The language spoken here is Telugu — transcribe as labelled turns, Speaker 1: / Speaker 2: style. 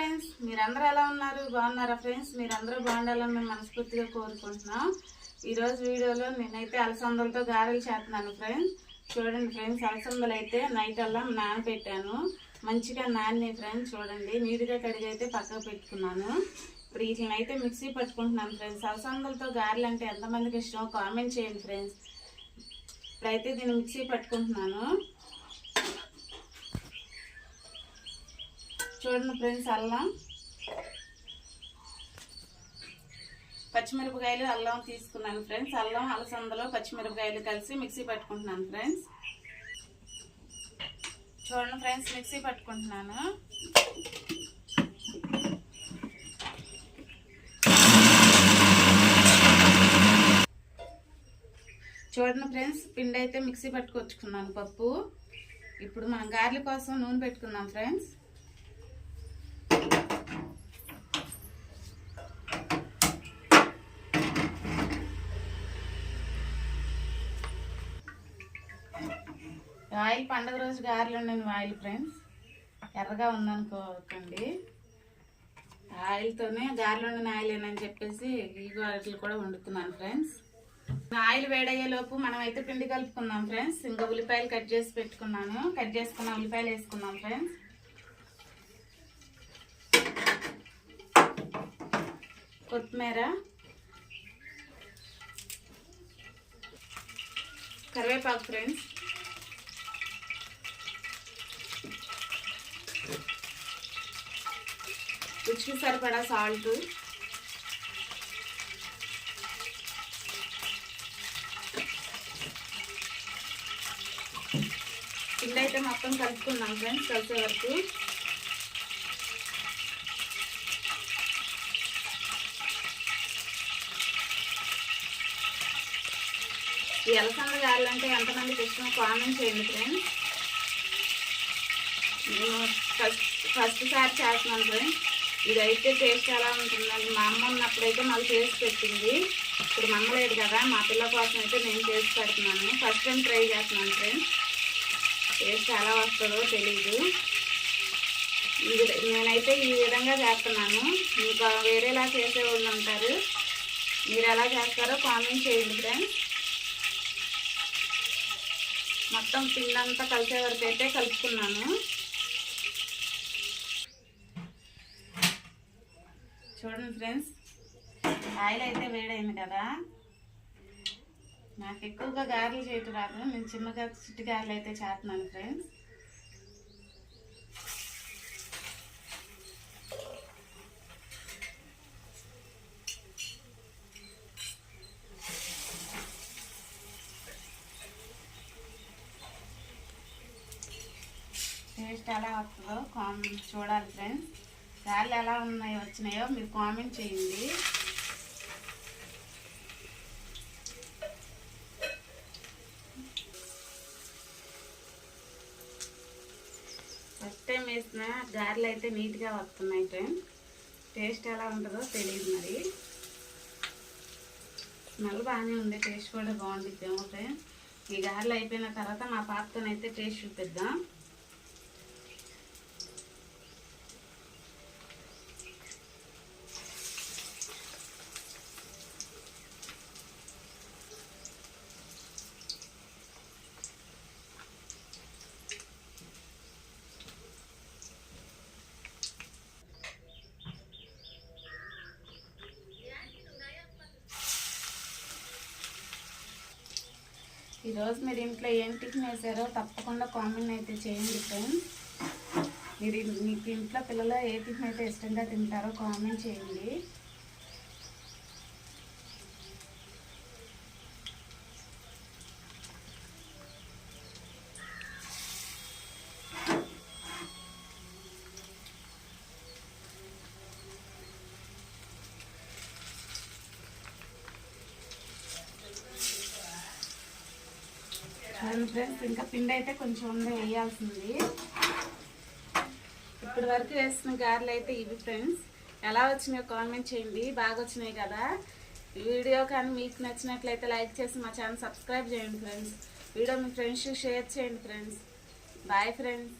Speaker 1: ఫ్రెండ్స్, మీరందరూ ఎలా ఉన్నారు? బాగున్నారా ఫ్రెండ్స్? మీరందరూ బాగుండాలని మేము మనస్ఫూర్తిగా కోరుకుంటున్నాం. ఈరోజు వీడియోలో నేనైతే అలసందలతో గారెలు చేస్తున్నాను ఫ్రెండ్స్. చూడండి ఫ్రెండ్స్, అలసందలు అయితే నైట్ అలా నానబెట్టాను. మంచిగా నాని ఫ్రెండ్స్. చూడండి, నీట్గా కడిగి అయితే పక్కకు పెట్టుకున్నాను. ఇప్పుడు వీటిని అయితే మిక్సీ పట్టుకుంటున్నాను ఫ్రెండ్స్. అలసందలతో గారెలు అంటే ఎంతమందికి ఇష్టమో కామెంట్ చేయండి ఫ్రెండ్స్. ఇప్పుడైతే దీన్ని మిక్సీ పట్టుకుంటున్నాను. చూడండి ఫ్రెండ్స్, అల్లం, పచ్చిమిరపకాయలు, అల్లం తీసుకున్నాను ఫ్రెండ్స్. అల్లం, అలసందలో పచ్చిమిరపకాయలు కలిసి మిక్సీ పట్టుకుంటున్నాను ఫ్రెండ్స్. చూడండి ఫ్రెండ్స్, మిక్సీ పట్టుకుంటున్నాను. చూడండి ఫ్రెండ్స్, పిండి అయితే మిక్సీ పట్టుకొచ్చుకున్నాను పప్పు. ఇప్పుడు మనం గారెల కోసం నూనె పెట్టుకుందాం ఫ్రెండ్స్. ఆయిల్ పండుగ రోజు గారెలు ఉండండి ఆయిల్ ఫ్రెండ్స్. ఎర్రగా ఉందనుకోకండి. ఆయిల్తోనే గారెలు ఉండిన ఆయిల్ ఏనని చెప్పేసి ఈ గారెలు కూడా వండుతున్నాను ఫ్రెండ్స్. ఆయిల్ వేడయ్యేలోపు మనం అయితే పిండి కలుపుకుందాం ఫ్రెండ్స్. ఇంకా ఉల్లిపాయలు కట్ చేసి పెట్టుకున్నాను. కట్ చేసుకున్న ఉల్లిపాయలు వేసుకుందాం ఫ్రెండ్స్. కొత్తిమీర, కరివేపాకు ఫ్రెండ్స్, రుచికి సరిపడా సాల్ట్, పిండి అయితే మొత్తం కలుపుకున్నాం ఫ్రెండ్స్ కలిసే వరకు. ఈ అలసంద గారెలు అంటే ఎంతమందికి ఇష్టమో కామెంట్ చేయండి ఫ్రెండ్స్. నేను ఫస్ట్ సారి చేస్తున్నాను ఫ్రెండ్స్. ఇదైతే టేస్ట్ ఎలా ఉంటుందండి, మా అమ్మ ఉన్నప్పుడైతే మాకు చేసి పెట్టింది. ఇప్పుడు మా అమ్మ లేదు కదా, మా పిల్ల కోసం అయితే నేను చేసి పెడుతున్నాను. ఫస్ట్ టైం ట్రై చేస్తున్నాను ఫ్రెండ్స్. టేస్ట్ ఎలా వస్తుందో తెలీదు. నేనైతే ఈ విధంగా చేస్తున్నాను. ఇంకా వేరేలా చేసేవాళ్ళు ఉంటారు. మీరు ఎలా చేస్తారో కామెంట్ చేయండి ఫ్రెండ్స్. మొత్తం పిండి అంతా కలిసే వరకు అయితే కలుపుకున్నాను. చూడండి ఫ్రెండ్స్, ఆయిల్ అయితే వేడైంది కదా. నాకు ఎక్కువగా గారెలు చేయటం రాదు. నేను చిన్నగా చిట్టి గారెలు అయితే చేస్తున్నాను ఫ్రెండ్స్. టేస్ట్ ఎలా వస్తుందో చూడాలి ఫ్రెండ్స్. గారెలు ఎలా వచ్చినాయో మీరు కామెంట్ చేయండి. ఫస్ట్ టైం వేసిన గారెలు అయితే నీట్గా వస్తున్నాయి ఫ్రెండ్స్. టేస్ట్ ఎలా ఉంటుందో తెలియదు మరి. స్మెల్ బాగానే ఉంది, టేస్ట్ కూడా బాగుంటుందేమో ఫ్రెండ్స్. ఈ గారెలు అయిపోయిన తర్వాత మా పాపతోనైతే టేస్ట్ చూపిద్దాం. ఈరోజు మీరు ఇంట్లో ఏం టిఫిన్ వేసారో తప్పకుండా కామెంట్ అయితే చేయండి ఫ్రెండ్స్. మీకు ఇంట్లో పిల్లలు ఏ టిఫిన్ అయితే ఇష్టంగా తింటారో కామెంట్ చేయండి. ఫ్రెండ్స్, ఇంకా పిండి అయితే కొంచెం ఉంది, వేయాల్సింది. ఇప్పటి వరకు వేసిన గారెలు అయితే ఇవి ఫ్రెండ్స్. ఎలా వచ్చినాయో కామెంట్ చేయండి. బాగా వచ్చినాయి కదా. ఈ వీడియో కానీ మీకు నచ్చినట్లయితే లైక్ చేసి మా ఛానల్ సబ్స్క్రైబ్ చేయండి ఫ్రెండ్స్. వీడియో మీ ఫ్రెండ్స్ షేర్ చేయండి ఫ్రెండ్స్. Bye friends.